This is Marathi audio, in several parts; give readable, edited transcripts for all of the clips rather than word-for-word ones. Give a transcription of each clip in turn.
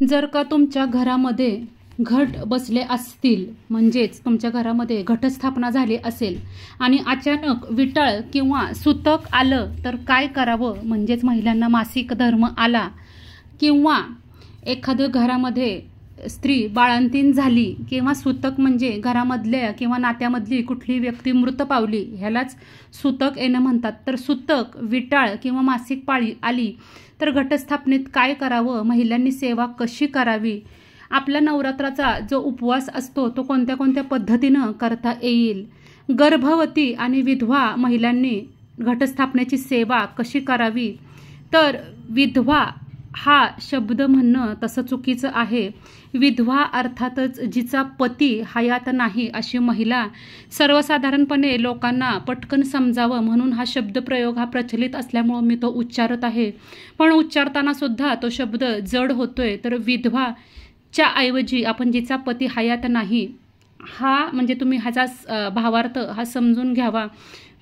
जर का तुमच्या घरामध्ये घट बसले असतील, म्हणजेच तुमच्या घरामध्ये घटस्थापना झाली असेल आणि अचानक विटाळ किंवा सुतक आलं तर काय करावं? म्हणजेच महिलांना मासिक धर्म आला किंवा एखाद्या घरामध्ये स्त्री बाळंतीण झाली किंवा सुतक म्हणजे घरामधल्या किंवा नात्यामधली कुठली व्यक्ती मृत पावली, ह्यालाच सुतक येणं म्हणतात. तर सुतक, विटाळ किंवा मासिक पाळी आली तर घटस्थापनेत काय करावं? महिलांनी सेवा कशी करावी? आपला नवरात्राचा जो उपवास असतो तो कोणत्या कोणत्या पद्धतीनं करता येईल? गर्भवती आणि विधवा महिलांनी घटस्थापनेची सेवा कशी करावी? तर विधवा हा शब्द म्हणणं तसं चुकीचं आहे. विधवा अर्थातच जिचा पती हयात नाही अशी महिला. सर्वसाधारणपणे लोकांना पटकन समजावं म्हणून हा शब्दप्रयोग हा प्रचलित असल्यामुळं मी तो उच्चारत आहे. पण उच्चारताना सुद्धा तो शब्द जड होतोय. तर विधवाच्या ऐवजी आपण जिचा पती हयात नाही हा म्हणजे तुम्ही ह्याचा भावार्थ हा समजून घ्यावा.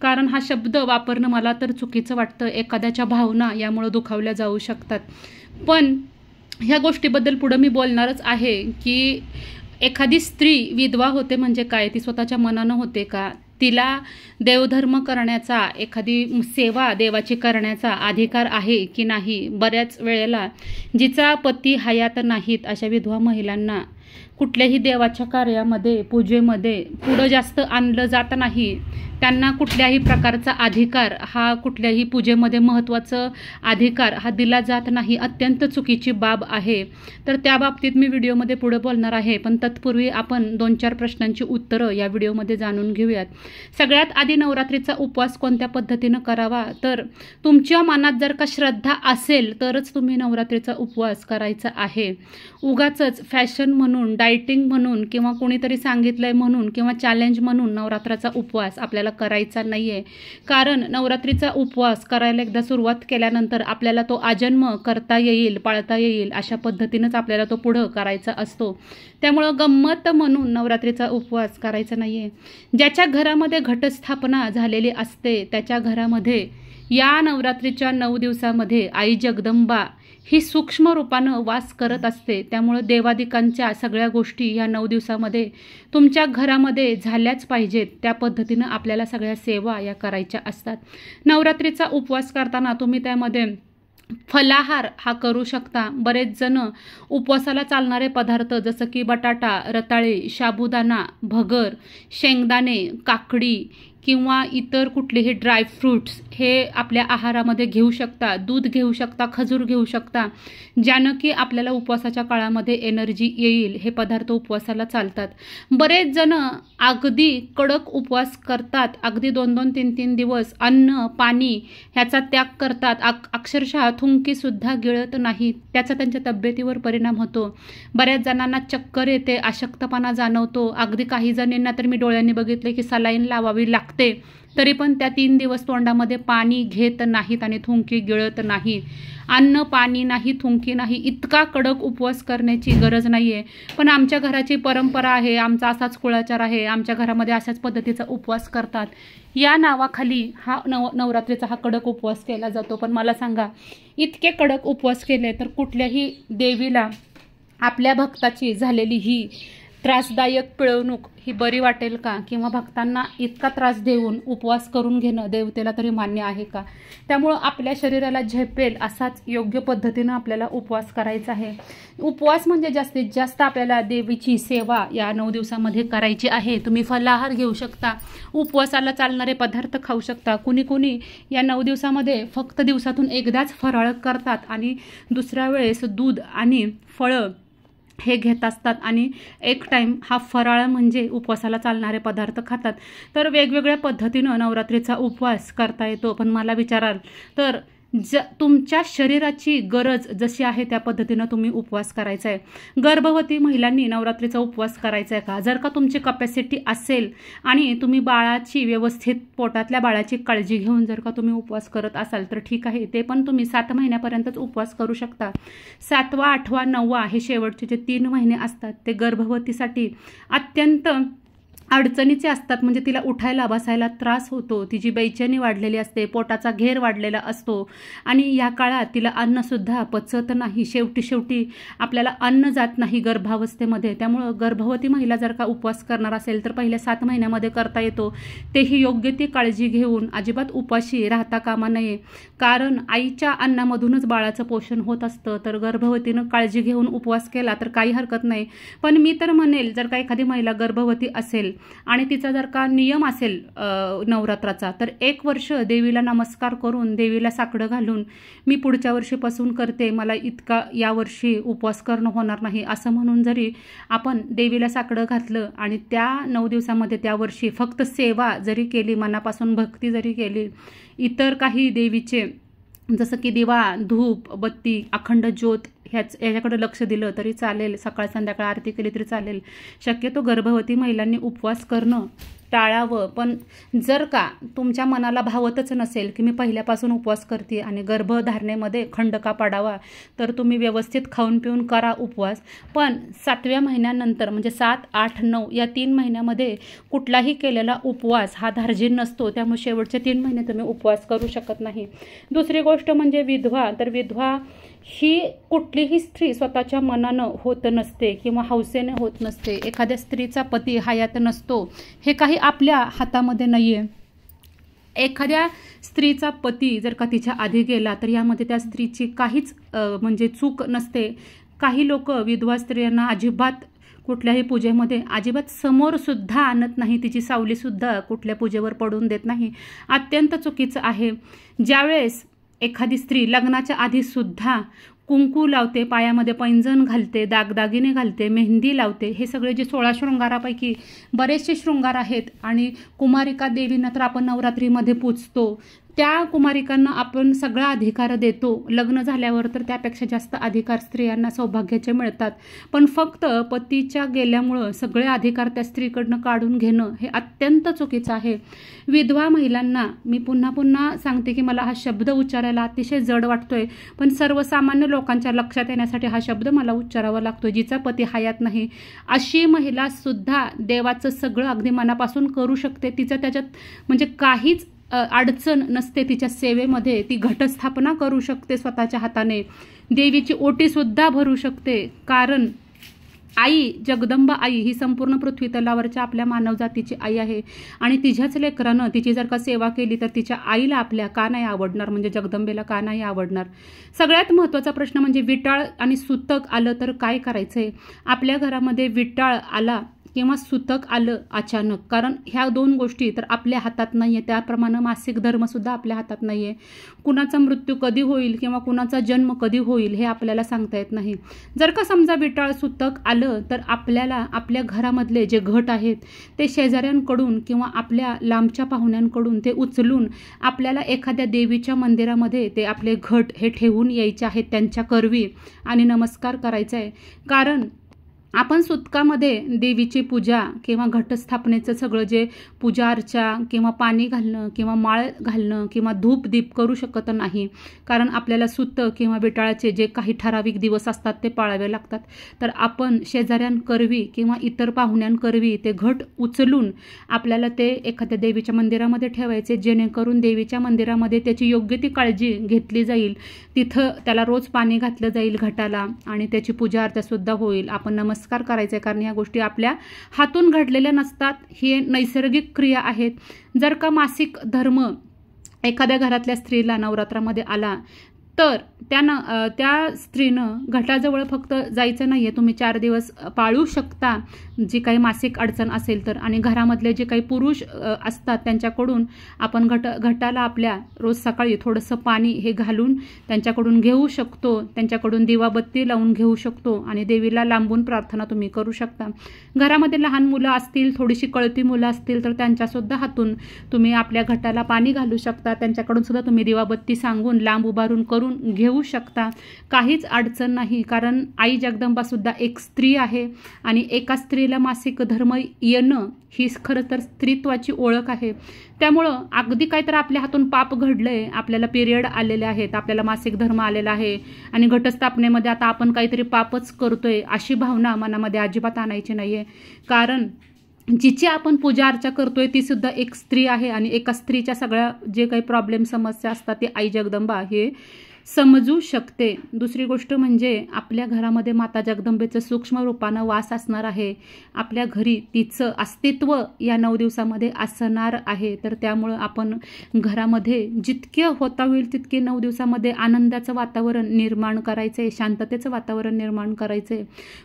कारण हा शब्द वापरणं मला तर चुकीचं वाटतं. एखाद्याच्या भावना यामुळे दुखावल्या जाऊ शकतात. पण ह्या गोष्टीबद्दल पुढं मी बोलणारच आहे की एखादी स्त्री विधवा होते म्हणजे काय? ती स्वतःच्या मनानं होते का? तिला देवधर्म करण्याचा, एखादी सेवा देवाची करण्याचा अधिकार आहे की नाही? बऱ्याच वेळेला जिचा पती हयात नाहीत अशा विधवा महिलांना कुठल्याही देवाच्या कार्यामध्ये, पूजेमध्ये पुढं जास्त आणलं जात नाही. त्यांना कुठल्याही प्रकारचा अधिकार हा, कुठल्याही पूजेमध्ये महत्त्वाचा अधिकार हा दिला जात नाही. अत्यंत चुकीची बाब आहे. तर त्या बाबतीत मी व्हिडिओमध्ये पुढे बोलणार आहे. पण तत्पूर्वी आपण 2-4 प्रश्नांची उत्तरं या व्हिडिओमध्ये जाणून घेऊयात. सगळ्यात आधी नवरात्रीचा उपवास कोणत्या पद्धतीनं करावा? तर तुमच्या मनात जर का श्रद्धा असेल तरच तुम्ही नवरात्रीचा उपवास करायचा आहे. उगाचच फॅशन म्हणून, डायटिंग म्हणून किंवा कोणीतरी सांगितलंय म्हणून किंवा चॅलेंज म्हणून नवरात्राचा उपवास आपल्याला करायचा नाहीये. कारण नवरात्रीचा उपवास करायला एकदा सुरुवात केल्यानंतर आपल्याला तो आजन्म करता येईल, पाळता येईल अशा पद्धतीनंच आपल्याला तो पुढं करायचा असतो. त्यामुळं गंमत म्हणून नवरात्रीचा उपवास करायचा नाहीये. ज्याच्या घरामध्ये घटस्थापना झालेली असते त्याच्या घरामध्ये या नवरात्रीच्या 9 दिवसामध्ये आई जगदंबा ही सूक्ष्म रूपानं वास करत असते. त्यामुळं देवादिकांच्या सगळ्या गोष्टी या 9 दिवसामध्ये तुमच्या घरामध्ये झाल्याच पाहिजेत. त्या पद्धतीनं आपल्याला सगळ्या सेवा या करायच्या असतात. नवरात्रीचा उपवास करताना तुम्ही त्यामध्ये फलाहार हा करू शकता. बरेच जण उपवासाला चालणारे पदार्थ जसं की बटाटा, रताळे, साबुदाणा, भगर, शेंगदाणे, काकडी किंवा इतर कुठलेही ड्रायफ्रूट्स हे आपल्या आहारामध्ये घेऊ शकता. दूध घेऊ शकता, खजूर घेऊ शकता, ज्यानं की आपल्याला उपवासाच्या काळामध्ये एनर्जी येईल. हे पदार्थ उपवासाला चालतात. बरेच जण अगदी कडक उपवास करतात. अगदी 2-2, 3-3 दिवस अन्न, पाणी ह्याचा त्याग करतात. अक्षरशः थुंकीसुद्धा गिळत नाहीत. त्याचा त्यांच्या तब्येतीवर परिणाम होतो. बऱ्याच जणांना चक्कर येते, अशक्तपणा जाणवतो. अगदी काही जणींना तर मी डोळ्यांनी बघितले की सलाईन लावावी लागते, तरी पण त्या 3 दिवस तोंडामध्ये पाणी घेत नाहीत आणि थुंकी गिळत नाहीत. अन्न, पाणी नाही, थुंकी नाही. इतका कडक उपवास करण्याची गरज नाही आहे. पण आमच्या घराची परंपरा आहे, आमचा असाच कुळाचार आहे, आमच्या घरामध्ये अशाच पद्धतीचा उपवास करतात, या नावाखाली हा नवरात्रीचा हा कडक उपवास केला जातो. पण मला सांगा, इतके कडक उपवास केले तर कुठल्याही देवीला आपल्या भक्ताची झालेली ही त्रासदायक पिळवणूक ही बरी वाटेल का? किंवा भक्तांना इतका त्रास देऊन उपवास करून घेणं देवतेला तरी मान्य आहे का? त्यामुळं आपल्या शरीराला झेपेल असाच योग्य पद्धतीनं आपल्याला उपवास करायचा आहे. उपवास म्हणजे जास्तीत जास्त आपल्याला देवीची सेवा या 9 दिवसामध्ये करायची आहे. तुम्ही फलाहार घेऊ शकता, उपवासाला चालणारे पदार्थ खाऊ शकता. कुणी या 9 दिवसामध्ये फक्त दिवसातून एकदाच फराळ करतात आणि दुसऱ्या वेळेस दूध आणि फळं हे घेत असतात आणि एक टाईम हा फराळ म्हणजे उपवासाला चालणारे पदार्थ खातात. तर वेगवेगळ्या पद्धतीनं नवरात्रीचा उपवास करता येतो. पण मला विचाराल तर तुमच्या शरीराची गरज जशी आहे त्या पद्धतीनं तुम्ही उपवास करायचा आहे. गर्भवती महिलांनी नवरात्रीचा उपवास करायचा आहे का? जर का तुमची कपॅसिटी असेल आणि तुम्ही बाळाची व्यवस्थित, पोटातल्या बाळाची काळजी घेऊन जर का तुम्ही उपवास करत असाल तर ठीक आहे. ते पण तुम्ही 7 महिन्यापर्यंतच उपवास करू शकता. 7वा, 8वा, 9वा हे शेवटचे जे 3 महिने असतात ते गर्भवतीसाठी अत्यंत अडचणीचे असतात, म्हणजे तिला उठायला बसायला त्रास होतो, तिची बेचैनी वाढलेली असते, पोटाचा घेर वाढलेला असतो आणि या काळात तिला अन्नसुद्धा पचत नाही. शेवटी आपल्याला अन्न जात नाही गर्भावस्थेमध्ये. त्यामुळं गर्भवती महिला जर का उपवास करणार असेल तर पहिल्या 7 महिन्यामध्ये करता येतो. तेही योग्य ती काळजी घेऊन अजिबात उपाशी राहता कामा नये, कारण आईच्या अन्नामधूनच बाळाचं पोषण होत असतं. तर गर्भवतीनं काळजी घेऊन उपवास केला तर काही हरकत नाही. पण मी तर म्हणेल, जर का एखादी महिला गर्भवती असेल आणि तिचा जर का नियम असेल नवरात्राचा, तर 1 वर्ष देवीला नमस्कार करून देवीला साकडं घालून मी पुढच्या वर्षीपासून करते, मला इतका यावर्षी उपवास करणं होणार नाही असं म्हणून जरी आपण देवीला साकडं घातलं आणि त्या 9 दिवसामध्ये त्या वर्षी फक्त सेवा जरी केली, मनापासून भक्ती जरी केली, इतर काही देवीचे जसं की दिवा, धूप, बत्ती, अखंड ज्योत याच्याकडे लक्ष दिलं तरी चालेल, सकाळ संध्याकाळ आरती केली तरी चालेल. शक्यतो गर्भवती महिलांनी उपवास करणं टाळावं. पण जर का तुमच्या मनाला भावतच नसेल की मी पहिल्यापासून उपवास करते आणि गर्भधारणेमध्ये खंड का पाडावा, तर तुम्ही व्यवस्थित खाऊन पिऊन करा उपवास. पण 7व्या महिन्यानंतर म्हणजे 7, 8, 9 या 3 महिन्यामध्ये कुठलाही केलेला उपवास हा धार्जिन नसतो. त्यामुळे शेवटचे 3 महिने तुम्ही उपवास करू शकत नाही. दुसरी गोष्ट म्हणजे विधवा. तर विधवा ही कुठलीही स्त्री स्वतःच्या मनानं होत नसते किंवा हौसेने होत नसते. एखाद्या स्त्रीचा पती हयात नसतो हे काही आपल्या हातामध्ये नाही आहे. एखाद्या स्त्रीचा पती जर का तिच्या आधी गेला तर यामध्ये त्या स्त्रीची काहीच म्हणजे चूक नसते. काही लोक विधवा स्त्रियांना अजिबात कुठल्याही पूजेमध्ये अजिबात समोरसुद्धा आणत नाही, तिची सावलीसुद्धा कुठल्या पूजेवर पडून देत नाही. अत्यंत चुकीचं आहे. ज्यावेळेस एखादी स्त्री लग्नाच्या आधीसुद्धा कुंकू लावते, पायामध्ये पैंजण घालते, दागदागिने घालते, मेहंदी लावते, हे सगळे जे 16 शृंगारापैकी बरेचसे शृंगार आहेत आणि कुमारिका देवींना तर आपण नवरात्रीमध्ये पूजतो, त्या कुमारिकांना आपण सगळा अधिकार देतो. लग्न झाल्यावर तर त्यापेक्षा जास्त अधिकार स्त्रियांना सौभाग्याचे मिळतात. पण फक्त पतीच्या गेल्यामुळं सगळे अधिकार त्या स्त्रीकडनं काढून घेणं हे अत्यंत चुकीचं आहे. विधवा महिलांना मी पुन्हा सांगते की मला हा शब्द उच्चारायला अतिशय जड वाटतोय, पण सर्वसामान्य लोकांच्या लक्षात येण्यासाठी हा शब्द मला उच्चारावा लागतो. जिचा पती हयात नाही अशी महिला सुद्धा देवाचं सगळं अगदी मनापासून करू शकते. तिचं त्याच्यात म्हणजे काहीच अडचण नसते तिच्या सेवेमध्ये. ती घटस्थापना करू शकते स्वतःच्या हाताने, देवीची ओटीसुद्धा भरू शकते. कारण आई, जगदंबा आई ही संपूर्ण पृथ्वी तलावरच्या आपल्या मानवजातीची आई आहे आणि तिच्याच लेकरानं तिची जर का सेवा केली तर तिच्या आईला आपल्या का नाही आवडणार, म्हणजे जगदंबेला का नाही आवडणार. सगळ्यात महत्त्वाचा प्रश्न म्हणजे विटाळ आणि सुतक आलं तर काय करायचंय. आपल्या घरामध्ये विटाळ आला किंवा सुतक आलं अचानक, कारण ह्या 2 गोष्टी तर आपल्या हातात नाही आहे. त्याप्रमाणे मासिक धर्मसुद्धा आपल्या हातात नाही आहे. कुणाचा मृत्यू कधी होईल किंवा कुणाचा जन्म कधी होईल हे आपल्याला सांगता येत नाही. जर का समजा विटाळ सुतक आलं तर आपल्याला आपल्या घरामधले जे घट आहेत ते शेजाऱ्यांकडून किंवा आपल्या लांबच्या पाहुण्यांकडून ते उचलून आपल्याला एखाद्या देवीच्या मंदिरामध्ये ते आपले घट हे ठेवून यायचे आहेत त्यांच्या करवी आणि नमस्कार करायचा आहे. कारण आपण सुतकामध्ये देवीची पूजा किंवा घटस्थापनेचं सगळं जे पूजा अर्चा किंवा पाणी घालणं किंवा माळ घालणं किंवा धूप दीप करू शकत नाही. कारण आपल्याला सुतक किंवा विटाळाचे जे काही ठराविक दिवस असतात ते पाळावे लागतात. तर आपण शेजाऱ्यांकरवी किंवा इतर पाहुण्यांकरवी ते घट उचलून आपल्याला ते एखाद्या देवीच्या मंदिरामध्ये ठेवायचे, जेणेकरून देवीच्या मंदिरामध्ये त्याची योग्य ती काळजी घेतली जाईल. तिथं त्याला रोज पाणी घातलं जाईल घटाला आणि त्याची पूजा अर्चासुद्धा होईल. आपण नमस्कार करायचा आहे, कारण ह्या गोष्टी आपल्या हातून घडलेल्या नसतात, ही नैसर्गिक क्रिया आहेत. जर का मासिक धर्म एखाद्या घरातल्या स्त्रीला नवरात्रामध्ये आला तर त्या स्त्रीनं घटाजवळ फक्त जायचं नाही आहे. तुम्ही 4 दिवस पाळू शकता जी काही मासिक अडचण असेल तर. आणि घरामधले जे काही पुरुष असतात त्यांच्याकडून आपण घटाला आपल्या रोज सकाळी थोडंसं पाणी हे घालून त्यांच्याकडून घेऊ शकतो, त्यांच्याकडून दिवाबत्ती लावून घेऊ शकतो आणि देवीला लांबून प्रार्थना तुम्ही करू शकता. घरामध्ये लहान मुलं असतील, थोडीशी कळती मुलं असतील तर त्यांच्यासुद्धा हातून तुम्ही आपल्या घटाला पाणी घालू शकता. त्यांच्याकडून सुद्धा तुम्ही दिवाबत्ती सांगून लांब उभारून करून घेऊ शकता. काहीच अडचण नाही, कारण आई जगदंबा सुद्धा एक स्त्री आहे आणि एका स्त्रीला मासिक धर्म येणं ही खरं तर स्त्रीत्वाची ओळख आहे. त्यामुळं अगदी काय तर आपल्या हातून पाप घडलंय, आपल्याला पिरियड आलेले आहेत, आपल्याला मासिक धर्म आलेला आहे आणि घटस्थापनेमध्ये आता आपण काहीतरी पापच करतोय अशी भावना मनामध्ये अजिबात आणायची नाहीये. कारण जिची आपण पूजा अर्चा करतोय ती सुद्धा एक स्त्री आहे आणि एका स्त्रीच्या सगळ्या जे काही प्रॉब्लेम समस्या असतात ते आई जगदंबा हे समजू शकते। दुसरी गोष्ट म्हणजे आपल्या घरामध्ये माता जगदंबेचं सूक्ष्म रूपानं वास असणार आहे, आपल्या घरी तिचं अस्तित्व या 9 दिवसामध्ये असणार आहे। तर त्यामुळं आपण घरामध्ये जितके होता होईल तितके 9 दिवसामध्ये आनंदाचं वातावरण निर्माण करायचे, शांततेचं वातावरण निर्माण करायचे,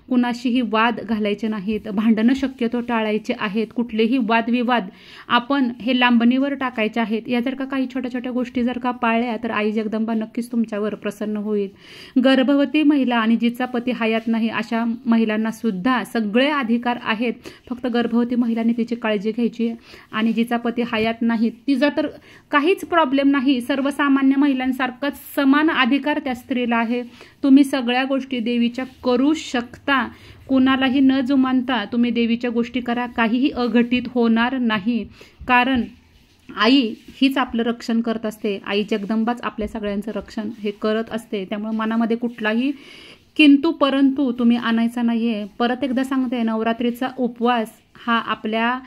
कुणाशीही वाद घालायचे नाहीत, भांडणं शक्यतो टाळायचे आहेत, कुठलेही वादविवाद आपण हे लांबणीवर टाकायचे आहेत। या जर का काही छोट्या छोट्या गोष्टी जर का पाळल्या तर आई जगदंबा नक्कीच तुमच्यावर प्रसन्न होईल। गर्भवती महिला आणि जिचा पती हयात नाही अशा महिलांना सुद्धा सगळे अधिकार आहेत, फक्त गर्भवती महिलांनी तिची काळजी घ्यायची आणि जिचा पती हयात नाही तिचा तर काहीच प्रॉब्लेम नाही, सर्वसामान्य महिलांसारखाच समान अधिकार त्या स्त्रीला आहे। तुम्ही सगळ्या गोष्टी देवीच्या करू शकता, कुणालाही न जुमानता तुम्ही देवीच्या गोष्टी करा, काहीही अघटित होणार नाही, कारण आई हीच आपलं रक्षण करत असते। आई जगदंबाच आपल्या सगळ्यांचं रक्षण हे करत असते। त्यामुळे मनामध्ये कुठलाही किंतु परंतु तुम्ही आणायचा नाहीये। परत एकदा सांगते, नवरात्रीचा उपवास हा आपल्या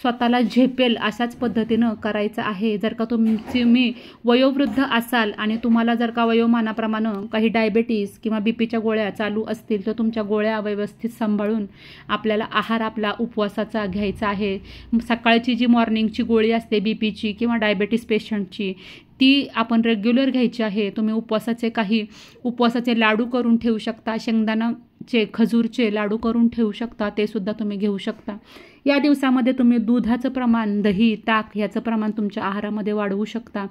स्वतःला झेपेल अशाच पद्धतीनं करायचं आहे। जर का तुम्ही वयोवृद्ध असाल आणि तुम्हाला जर का वयोमानाप्रमाणे काही डायबिटीज किंवा बीपीच्या गोळ्या चालू असतील तर तुमच्या गोळ्या व्यवस्थित सांभाळून आपल्याला आहार आपला उपवासाचा घ्यायचा आहे। सकाळची जी मॉर्निंगची गोळी असते बीपीची किंवा डायबिटीज पेशंटची ती आपण रेग्युलर घ्यायची आहे। तुम्ही उपवासाचे लाडू करून ठेवू शकता, शेंगदाण्याचे खजूरचे लाडू करून ठेवू शकता, ते सुद्धा तुम्ही घेऊ शकता। या दिवसामध्ये तुम्ही दुधाचं प्रमाण, दही, ताक याचं प्रमाण तुमच्या आहारामध्ये वाढवू शकता।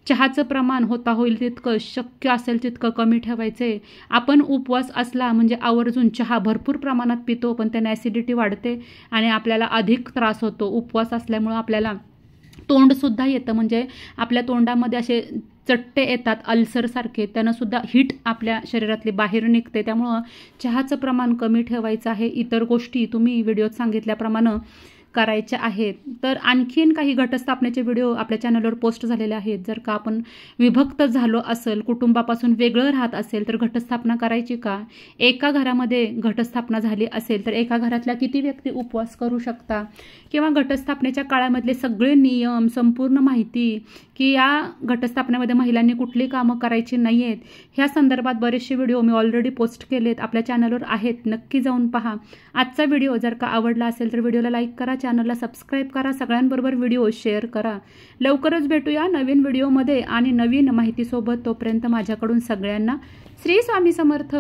चहाचं प्रमाण होता होईल तितकं, शक्य असेल तितकं कमी ठेवायचे। आपण उपवास असला म्हणजे आवर्जून चहा भरपूर प्रमाणात पितो, पण त्याने ॲसिडिटी वाढते आणि आपल्याला अधिक त्रास होतो। उपवास असल्यामुळं आपल्याला तोंडसुद्धा येतं, म्हणजे आपल्या तोंडामध्ये असे चट्टे येतात अल्सरसारखे, त्यानं सुद्धा हीट आपल्या शरीरातली बाहेर निघते। त्यामुळं चहाचं प्रमाण कमी ठेवायचं आहे। इतर गोष्टी तुम्ही व्हिडिओत सांगितल्याप्रमाणे करायच्या आहेत। तर आणखीन काही घटस्थापनेचे व्हिडिओ आपल्या चॅनलवर पोस्ट झालेले आहेत। जर का आपण विभक्त झालो असेल, कुटुंबापासून वेगळं राहत असेल तर घटस्थापना करायची का, एका घरामध्ये घटस्थापना झाली असेल तर एका घरातल्या किती व्यक्ती उपवास करू शकता, किंवा घटस्थापनेच्या काळामधले सगळे नियम, संपूर्ण माहिती, की या घटस्थापनेमध्ये महिलांनी कुठली कामं करायची नाही आहेत, ह्या संदर्भात बरेचसे व्हिडिओ मी ऑलरेडी पोस्ट केलेत, आपल्या चॅनलवर आहेत, नक्की जाऊन पहा। आजचा व्हिडिओ जर का आवडला असेल तर व्हिडिओला लाईक करा, चॅनलला सबस्क्राईब करा, सगळ्यांबरोबर व्हिडिओ शेअर करा। लवकरच भेटूया नवीन व्हिडिओमध्ये आणि नवीन माहितीसोबत। तोपर्यंत माझ्याकडून सगळ्यांना श्री स्वामी समर्थ।